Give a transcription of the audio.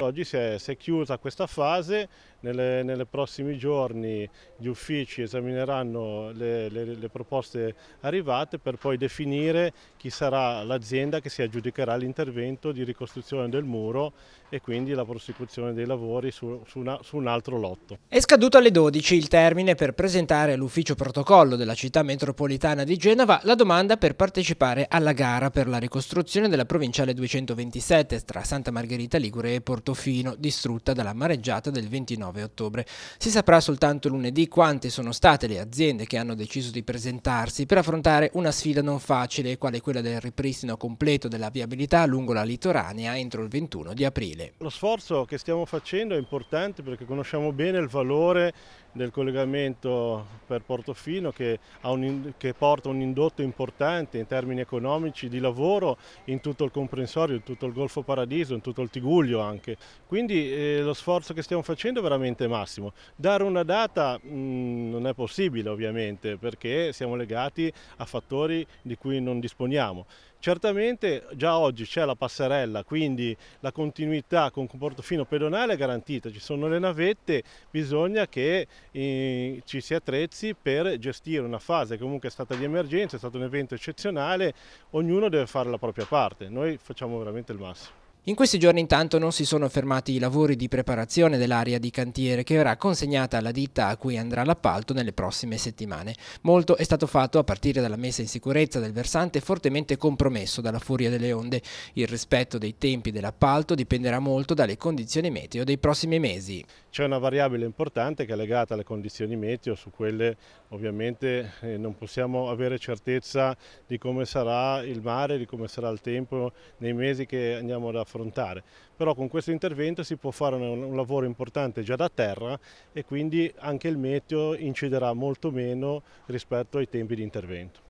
Oggi si è chiusa questa fase, nei prossimi giorni gli uffici esamineranno le proposte arrivate per poi definire chi sarà l'azienda che si aggiudicherà l'intervento di ricostruzione del muro e quindi la prosecuzione dei lavori su un altro lotto. È scaduto alle 12 il termine per presentare all'ufficio protocollo della città metropolitana di Genova la domanda per partecipare alla gara per la ricostruzione della provinciale 227 tra Santa Margherita Ligure e Portofino, distrutta dalla mareggiata del 29 ottobre. Si saprà soltanto lunedì quante sono state le aziende che hanno deciso di presentarsi per affrontare una sfida non facile, quale quella del ripristino completo della viabilità lungo la litoranea entro il 21 di aprile. Lo sforzo che stiamo facendo è importante perché conosciamo bene il valore del collegamento per Portofino che porta un indotto importante in termini economici di lavoro in tutto il comprensorio, in tutto il Golfo Paradiso, in tutto il Tigullio anche. Quindi lo sforzo che stiamo facendo è veramente massimo. Dare una data non è possibile ovviamente perché siamo legati a fattori di cui non disponiamo. Certamente già oggi c'è la passerella, quindi la continuità con Portofino pedonale è garantita, ci sono le navette, bisogna che ci si attrezzi per gestire una fase che comunque è stata di emergenza, è stato un evento eccezionale, ognuno deve fare la propria parte, noi facciamo veramente il massimo. In questi giorni intanto non si sono fermati i lavori di preparazione dell'area di cantiere che verrà consegnata alla ditta a cui andrà l'appalto nelle prossime settimane. Molto è stato fatto a partire dalla messa in sicurezza del versante fortemente compromesso dalla furia delle onde. Il rispetto dei tempi dell'appalto dipenderà molto dalle condizioni meteo dei prossimi mesi. C'è una variabile importante che è legata alle condizioni meteo, su quelle ovviamente non possiamo avere certezza di come sarà il mare, di come sarà il tempo nei mesi che andiamo ad affrontare. Però con questo intervento si può fare un lavoro importante già da terra e quindi anche il meteo inciderà molto meno rispetto ai tempi di intervento.